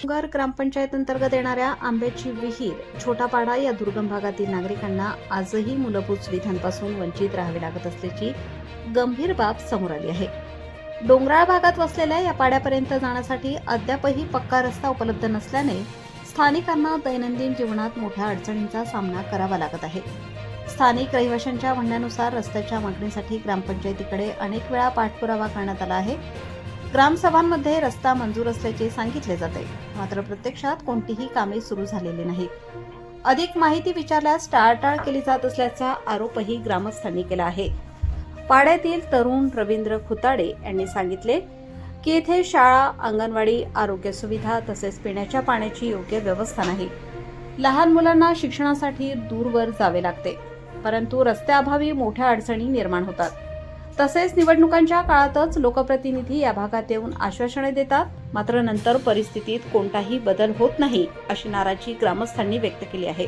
गोमघर ग्रामपंचायत अंतर्गत येणाऱ्या आंब्याची विहीर छोटापाडा या दुर्गम भागातील नागरिकांना आजही मूलभूत सुविधांपासून वंचित राहावे लागत असल्याची गंभीर बाब समोर आली आहे. डोंगराळ भागात वसलेल्या या पाड्यापर्यंत जाण्यासाठी अद्यापही पक्का रस्ता उपलब्ध नसल्याने स्थानिकांना दैनंदिन जीवनात मोठ्या अडचणींचा सामना करावा लागत आहे. स्थानिक रहिवाशांच्या म्हणण्यानुसार रस्त्याच्या मागणीसाठी ग्रामपंचायतीकडे अनेक वेळा पाठपुरावा करण्यात आला आहे. ग्रामसभांमध्ये रस्ता मंजूर असल्याचे सांगितले जाते, मात्र प्रत्यक्षात कोणतीही कामे सुरू झालेली नाहीत. अधिक माहिती विचारल्यास टाळाटाळ केली जात असल्याचा आरोपही ग्रामस्थांनी केला आहे. पाड्यातील तरुण रवींद्र खुताडे यांनी सांगितले की येथे शाळा, अंगणवाडी, आरोग्य सुविधा तसेच पिण्याच्या पाण्याची योग्य व्यवस्था नाही. लहान मुलांना शिक्षणासाठी दूरवर जावे लागते, परंतु रस्त्याअभावी मोठ्या अडचणी निर्माण होतात. तसेच निवडणुकांच्या काळातच लोकप्रतिनिधी या भागात येऊन आश्वासने देतात, मात्र नंतर परिस्थितीत कोणताही बदल होत नाही अशी नाराजी ग्रामस्थांनी व्यक्त केली आहे.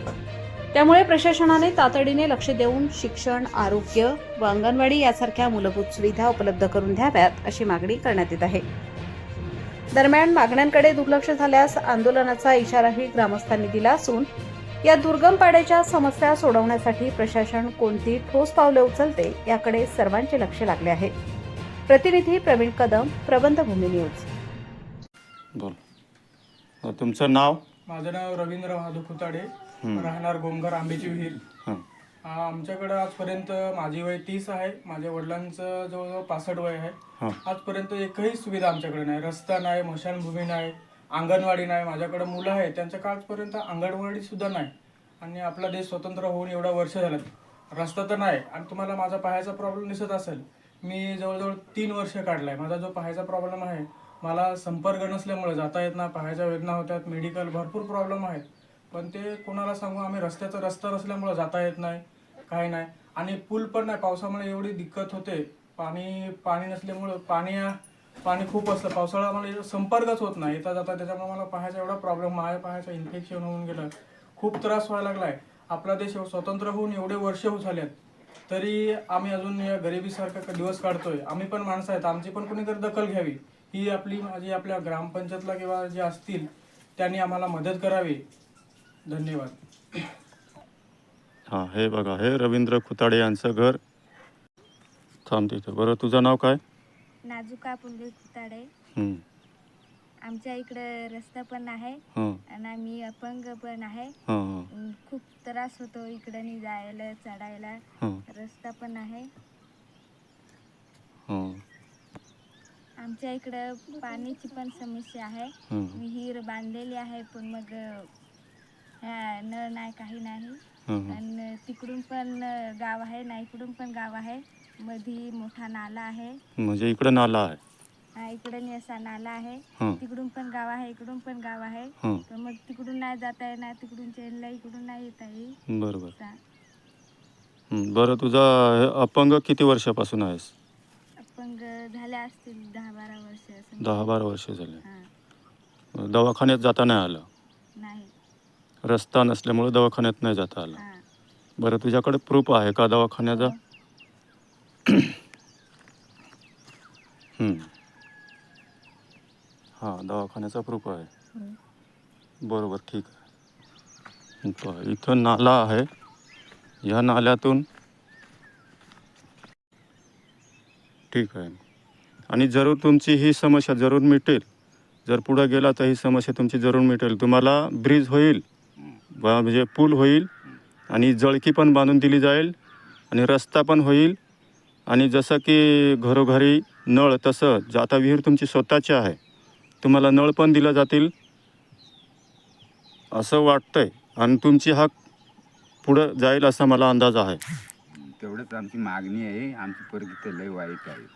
त्यामुळे प्रशासनाने तातडीने लक्ष देऊन शिक्षण, आरोग्य व अंगणवाडी यासारख्या मूलभूत सुविधा उपलब्ध करून द्याव्यात अशी मागणी करण्यात येत आहे. दरम्यान मागण्यांकडे दुर्लक्ष झाल्यास आंदोलनाचा इशाराही ग्रामस्थांनी दिला असून या दुर्गम पाड्याच्या समस्या सोडवण्यासाठी प्रशासन कोणती ठोस पावले उचलते याकडे सर्वांचे लक्ष लागले आहे. प्रतिनिधी प्रवीण कदम, प्रबंधभूमी न्यूज. बोल. तुमचं नाव? माझं नाव रवींद्र महादेव खुताडे, राहणार गोमघर आंब्याची विहीर. आमच्याकडे आजपर्यंत माझी वय 30 आहे, माझ्या वडिलांचं जवळजवळ 65 वय आहे. आजपर्यंत एकही सुविधा आमच्याकडे नाही. रस्ता नाही, स्मशानभूमी नाही, अंगणवाडी नाही. माझ्याकडे मुलं आहे, त्यांच्या आजपर्यंत अंगणवाडी सुद्धा नाही. आणि आपला देश स्वतंत्र होऊन एवढा वर्ष झालं, रस्ता तर नाही. आणि तुम्हाला माझा पायाचा प्रॉब्लेम दिसत असेल, मी जवळजवळ 3 वर्ष काढलाय. माझा जो पायाचा प्रॉब्लेम आहे, मला संपर्क नसल्यामुळे जाता येत नाही, पायाच्या वेदना होतात, मेडिकल भरपूर प्रॉब्लेम आहेत. पण ते कोणाला सांगू, आम्ही रस्ता नसल्यामुळे जाता येत नाही, काही नाही. आणि पूल पण नाही, पावसामुळे एवढी दिक्कत होते. पाणी नसल्यामुळे पाणी खूप असतं, पावसाळा मला संपर्कच होत नाही, येता जाता. त्याच्यामुळे मला पायाचा एवढा प्रॉब्लेम, माझ्या पायाचं इन्फेक्शन होऊन गेलं, खूप त्रास व्हायला लागलाय. आपला देश स्वतंत्र होऊन एवढे वर्ष झालेत, तरी आम्ही अजून या गरिबीसारखा दिवस काढतोय. आम्ही पण माणसं आहेत, आमची पण कोणीतरी दखल घ्यावी. ही माझी आपल्या ग्रामपंचायतला किंवा जे असतील त्यांनी आम्हाला मदत करावी. धन्यवाद. हां, हे बघा, हे रवींद्र खुताडे यांचं घर. थांब तिथं. बरं, तुझं नाव काय? नाजुका पुंडलिक खुताडे. आमच्या इकडे रस्ता पण आहे आणि आम्ही अपंग पण आहे. खूप त्रास होतो इकडे जायला, चढायला. रस्ता पण आहे. आमच्या इकडे पाण्याची पण समस्या आहे. विहीर बांधलेली आहे, पण मग नळ नाही, काही नाही. आणि तिकडून पण गाव आहे ना, इकडून पण गाव आहे. मध्ये मोठा नाला आहे. म्हणजे इकडे नाला आहे? हा, इकडे असा नाला आहे. तिकडून पण गाव आहे, इकडून पण गाव आहे. तर मग तिकडून नाही जाता येणार, तिकडून चेनला, इकडून नाही येता येईल. बरोबर. बरं, तुझा अपंग किती वर्षापासून आहेस? अपंग झाले असतील 10-12 वर्ष. 10-12 वर्ष झाले. दवाखान्यात जाता नाही आलं? नाही. रस्ता नसल्यामुळे दवाखान्यात नाही जाता आलं. बरं, तुझ्याकडे प्रूफ आहे का दवाखान्याचा? हां, दवाखान्याचा प्रूफ आहे. बरोबर, ठीक आहे. इथं नाला आहे, या नाल्यातून ठीक आहे. आणि जरूर तुमची ही समस्या जरूर मिटेल. जर पुढे गेला तर ही समस्या तुमची जरूर मिटेल. तुम्हाला ब्रिज होईल, म्हणजे पूल होईल, आणि जळकी पण बांधून दिली जाईल, आणि रस्ता पण होईल. आणि जसं की घरोघरी नळ, तसं जाता विहीर तुमची स्वतःची आहे, तुम्हाला नळ पण दिला जातील असं वाटतंय. आणि तुमची हक पुढं जाईल असा मला अंदाज आहे. तेवढंच आमची मागणी आहे. आमची परिस्थिती लय वाईट आहे.